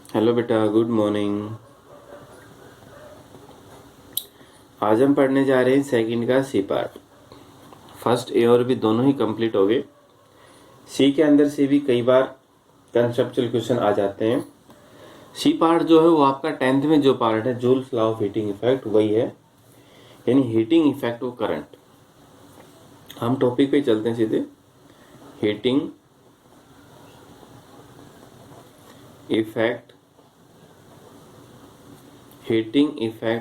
Hello बेटा, good morning. आज हम पढ़ने जा रहे हैं सेकंड का सी पार्ट। फर्स्ट ए और बी दोनों ही कंप्लीट हो गए। सी के अंदर से भी कई बार कंसेप्चुअल क्वेश्चन आ जाते हैं। सी पार्ट जो है वो आपका 10th में जो पार्ट है, joules law of heating effect, वही है, यानी हीटिंग इफेक्ट ऑफ करंट। हम टॉपिक पे चलते हैं सीधे। Heating effect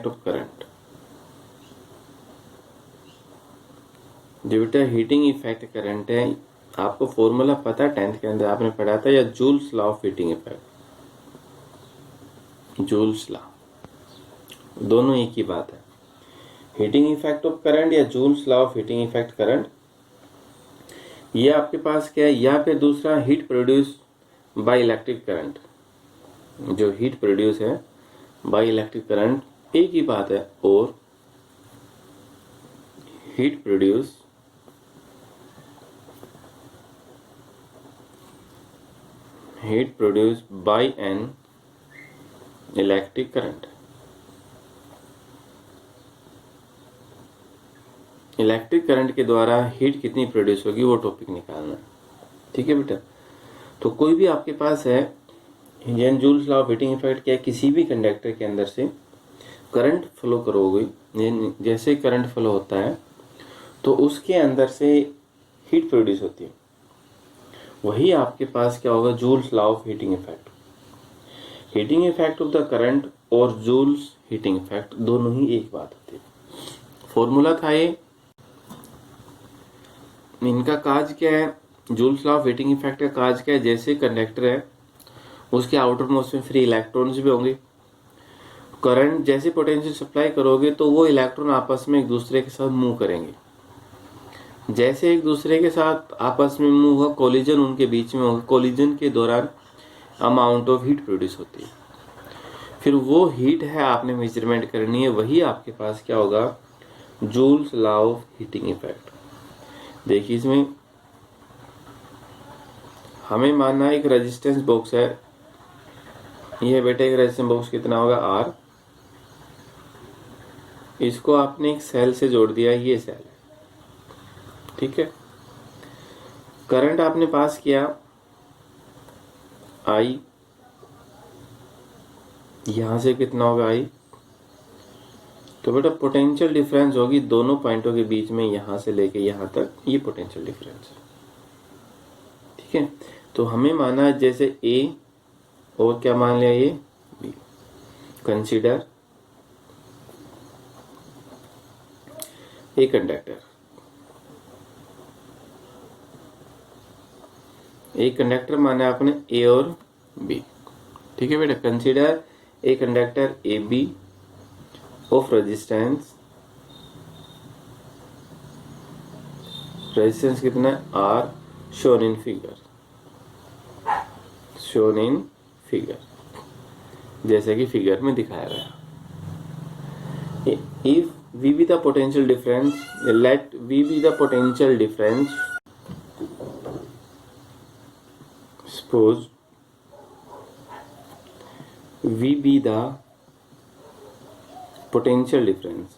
of current. जो बेटा हीटिंग इफेक्ट करंट है, आपको फॉर्मूला पता है, 10th के अंदर आपने पढ़ा था, या joules law of heating effect. Joules law दोनों एक ही बात है। हीटिंग इफेक्ट ऑफ करंट या joules law of heating effect current, ये आपके पास क्या है, या फिर दूसरा heat produce by electric current. जो हीट प्रोड्यूस है बाय इलेक्ट्रिक करंट, एक ही बात है। और heat produce bye an electric current. Electric current के द्वारा हीट कितनी प्रोड्यूस होगी वो टॉपिक निकालना है। ठीक है बेटा। तो कोई भी आपके पास है, joules law of heating effect क्या है, किसी भी कंडक्टर के अंदर से करंट फ्लो करोगे, जैसे करंट फ्लो होता है तो उसके अंदर से हीट प्रोड्यूस होती है। वही आपके पास क्या होगा, joules law of heating effect. Heating effect of the current और जूल्स हीटिंग इफेक्ट दोनों ही एक बात होती है। फॉर्मूला था ये। इनका काज क्या है, joules law of heating effect का काज क्या है, जैसे कंडक्टर है उसके आउटर मोस्ट में फ्री इलेक्ट्रॉन्स भी होंगे। करंट जैसे पोटेंशियल सप्लाई करोगे तो वो इलेक्ट्रॉन आपस में एक दूसरे के साथ मूव करेंगे। जैसे एक दूसरे के साथ आपस में मूव हुआ, कोलिजन उनके बीच में होगा। कोलिजन के दौरान अमाउंट ऑफ हीट प्रोड्यूस होती है। फिर वो हीट है आपने मेजरमेंट करनी है, वही आपके पास क्या होगा, joules law of heating effect. देखिए इसमें हमें मानना एक रेजिस्टेंस बॉक्स है, ये बेटा एक रेजिस्टेंस बॉक्स कितना होगा, आर। इसको आपने एक सेल से जोड़ दिया, ये सेल है। ठीक है। करंट आपने पास किया आई, यहां से कितना होगा आई, तो बेटा पोटेंशियल डिफरेंस होगी दोनों पॉइंटों के बीच में, यहां से लेके यहां तक, ये पोटेंशियल डिफरेंस। ठीक है। तो हमें माना है जैसे ए और क्या मान लिया, ये बी। Consider a conductor. एक कंडक्टर माना आपने ए और बी। ठीक है बेटा। Consider a conductor A B of resistance कितना है, आर, शोन इन फिगर, जैसे कि फिगर में दिखाया गया। If V be the potential difference, let V be the potential difference, suppose V be the potential difference।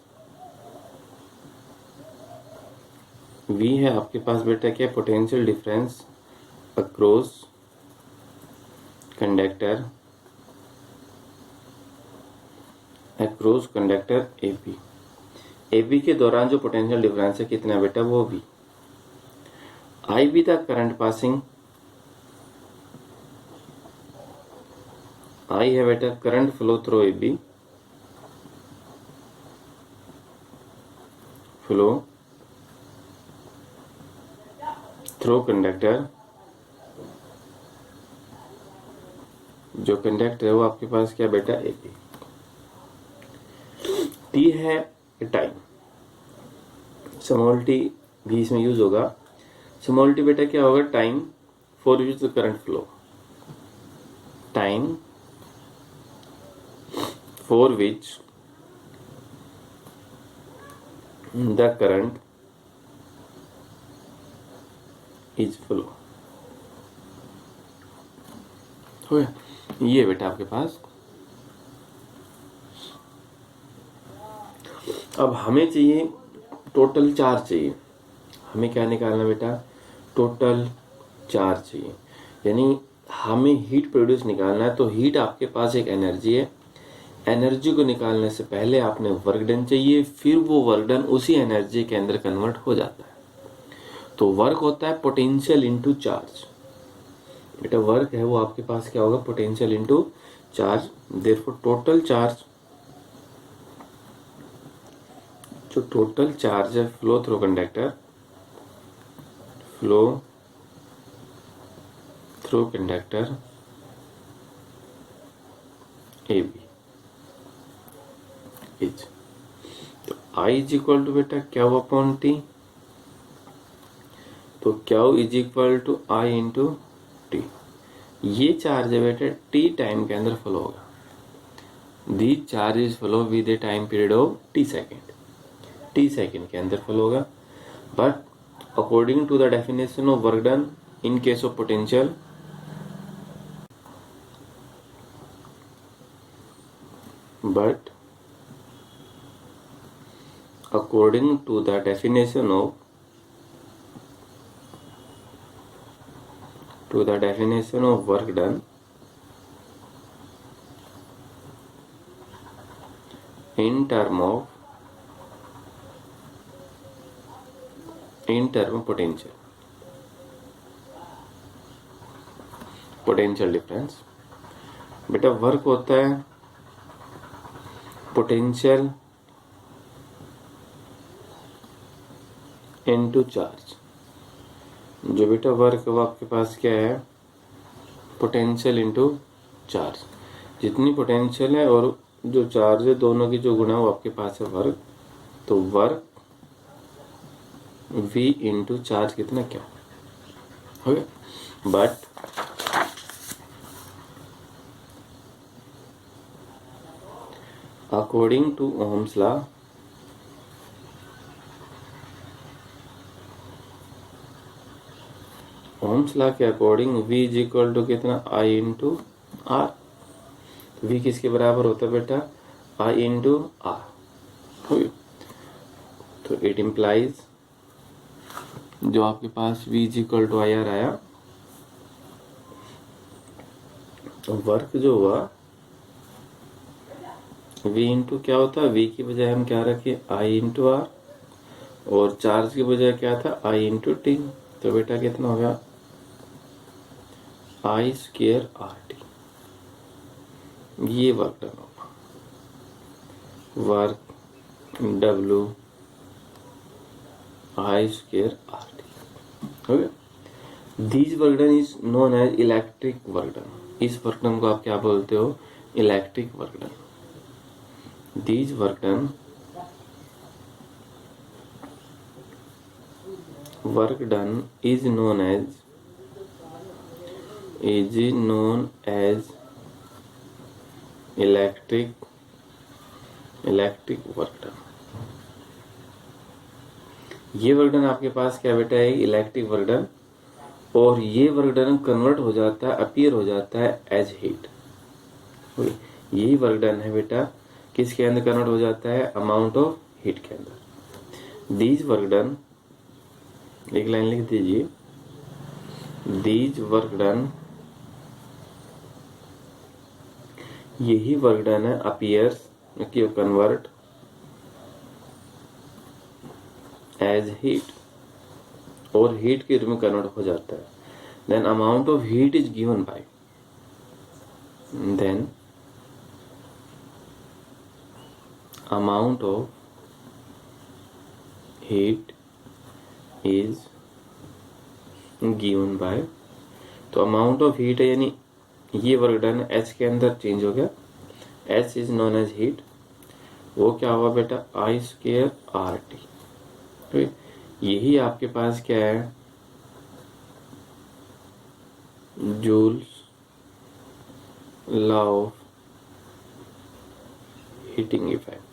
V है आपके पास बेटा क्या, potential difference across conductor AB। AB के दौरान जो पोटेंशियल डिफरेंस है कितना है बेटा, वो V। I be the current passing, I है बेटा current flow through AB, flow through conductor. जो कंडक्टर है वो आपके पास क्या बेटा, AB। T है टाइम, स्मॉल टी भी इसमें यूज होगा। स्मॉल टी बेटा क्या होगा, time for which the current flow, time for which the current is flow. हो गया। ये बेटा आपके पास। अब हमें चाहिए टोटल चार्ज चाहिए। हमें क्या निकालना बेटा, टोटल चार्ज चाहिए, यानी हमें हीट प्रोड्यूस निकालना है। तो हीट आपके पास एक एनर्जी है, एनर्जी को निकालने से पहले आपने वर्क डन चाहिए, फिर वो वर्क डन उसी एनर्जी के अंदर कन्वर्ट हो जाता है। तो वर्क होता है पोटेंशियल इनटू चार्ज। बेटा वर्क है वो आपके पास क्या होगा, potential into charge. Therefore total charge, जो टोटल चार्ज है flow through conductor, flow through conductor A B is, तो I इज इक्वल टू बेटा क्यू अपॉन टी। तो q is equal to I into t. ये charge है बेटा t time के अंदर फ्लो होगा। The charge is flow with a time period of T second, t second के अंदर फ्लो होगा। But according to the definition of work done in case of potential, but according to the definition of work done in term of potential difference। बेटा work होता है potential into charge. जो बेटा work वो आपके पास क्या है, पोटेंशियल इनटू चार्ज। जितनी पोटेंशियल है और जो चार्ज है दोनों की जो गुणा वो आपके पास है वर्क। तो वर्क v इंटू चार्ज कितना क्या हो गया। But according to Ohm's law, Ohm's law के according v is equal to कितना, I इंटू आर। v किसके बराबर होता है बेटा, I इंटू आर। तो इट इम्प्लाइज जो आपके पास v is equal to I R आया, वर्क जो हुआ v इंटू क्या होता है, v की बजाय हम क्या रखे, I इंटू आर, और चार्ज की बजाय क्या था, I इंटू टी। तो बेटा कितना हो गया, I स्क्वायर आर टी। ये वर्क डन होगा, work W I square R t हो गया। This work done is known as electric work done. इस वर्क डन को आप क्या बोलते हो, electric work done. These work done is known as electric work done। ये वर्क डन आपके पास क्या बेटा है, इलेक्ट्रिक वर्क डन। और ये वर्क डन कन्वर्ट हो जाता है, अपीयर हो जाता है एज हीट। यही वर्क डन है बेटा किसके अंदर कन्वर्ट हो जाता है, अमाउंट ऑफ हीट के अंदर। दीज वर्क डन, एक लाइन लिख दीजिए, दीज वर्क डन, यही वर्क डन है अपीयर्स कि कन्वर्ट एज हीट, और हीट के रूप में कन्वर्ट हो जाता है। Then amount of heat is given by, then amount of heat is given by, तो amount of heat है यानी ये वर्क डन H के अंदर चेंज हो गया, H is known as heat. वो क्या हुआ बेटा, I स्क्वायर आर टी। यही आपके पास क्या है, joules law of heating effect.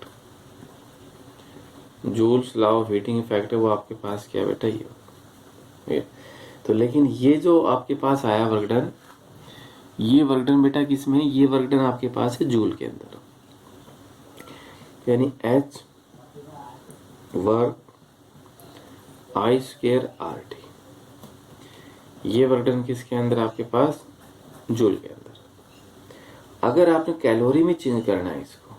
Joules law of heating effect है वो आपके पास क्या है बेटा, ये। तो लेकिन ये जो आपके पास आया वर्क डन, ये वर्क डन बेटा किस में है, ये वर्क डन आपके पास है जूल के अंदर, यानी H work I square RT, ये वर्क डन किसके अंदर आपके पास, जूल के अंदर। अगर आपने कैलोरी में चेंज करना है इसको,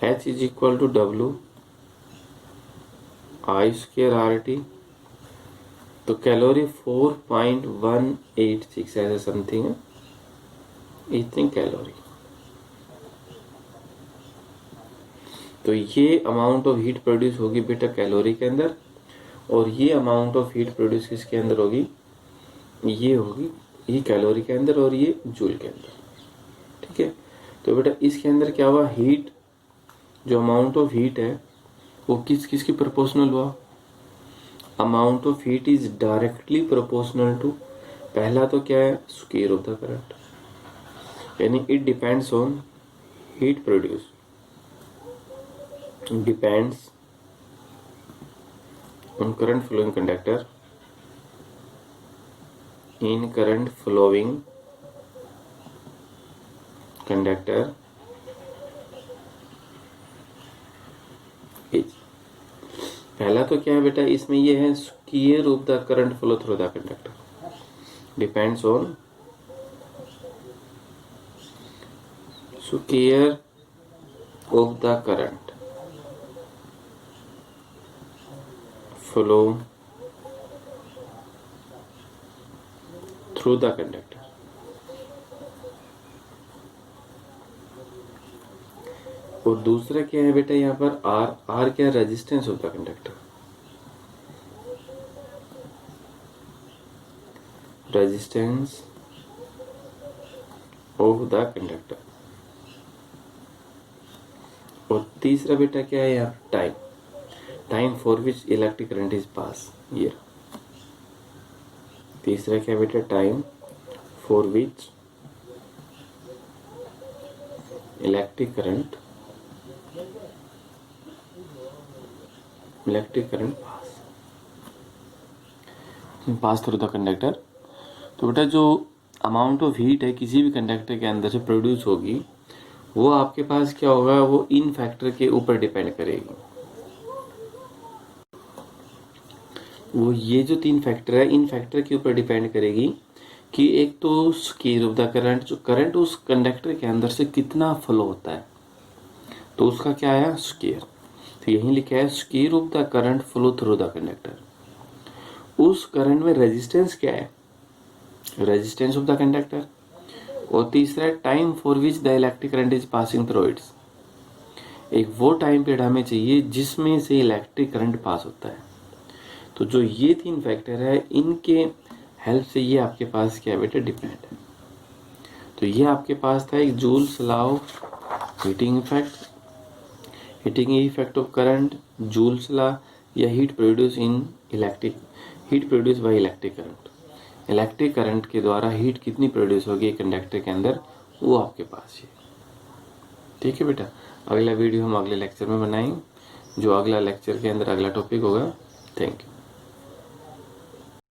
H is equal to W I square RT, तो कैलोरी 4.186 ऐसा समथिंग है, इतनी कैलोरी। तो ये अमाउंट ऑफ हीट प्रोड्यूस होगी बेटा कैलोरी के अंदर, और ये अमाउंट ऑफ हीट प्रोड्यूस किसके अंदर होगी, ये होगी ये कैलोरी के अंदर और ये जूल के अंदर। ठीक है, तो बेटा इसके अंदर क्या हुआ, हीट जो अमाउंट ऑफ हीट है वो किस किस की प्रोपोर्शनल हुआ, amount of heat is directly proportional to, पहला तो क्या है, स्क्वायर ऑफ द करंट, यानी it depends on heat produce, depends on current flowing conductor in current flowing conductor is, पहला तो क्या है बेटा इसमें ये है square of the current flow through the conductor, depends on square of the current flow through the conductor. और दूसरा क्या है बेटा यहाँ पर आर क्या, resistance of the conductor, resistance of the conductor. और तीसरा बेटा क्या है यहाँ, time, time for which electric current is pass, ये तीसरा क्या बेटा, time for which electric current pass through the conductor. तो बेटा जो अमाउंट ऑफ हीट है किसी भी कंडक्टर के अंदर से प्रोड्यूस होगी वो आपके पास क्या होगा, वो इन फैक्टर के ऊपर डिपेंड करेगी। वो ये जो तीन फैक्टर है इन फैक्टर के ऊपर डिपेंड करेगी कि एक तो स्क्वायर ऑफ द करंट, जो करंट उस कंडक्टर के अंदर से कितना फ्लो होता है, तो उसका क्या है, स्क्वायर। तो यहीं लिखा है square of the current flow through the conductor. उस करंट में रेजिस्टेंस क्या है, रेजिस्टेंस ऑफ द कंडक्टर। और तीसरा time for which the electric current is passing through it's, एक वो टाइम पीरियड हमें चाहिए जिसमें से इलेक्ट्रिक करंट पास होता है। तो जो ये तीन फैक्टर है इनके हेल्प से ये आपके पास क्या बेटा, डिपेंड है। तो ये आपके पास था एक Joule's law of heating effect of current, Joule's law या heat produce by electric current, electric current के द्वारा हीट कितनी प्रोड्यूस होगी कंडक्टर के अंदर, वो आपके पास है। ठीक है बेटा, अगला वीडियो हम अगले लेक्चर में बनाएंगे, जो अगला लेक्चर के अंदर अगला टॉपिक होगा। Thank you.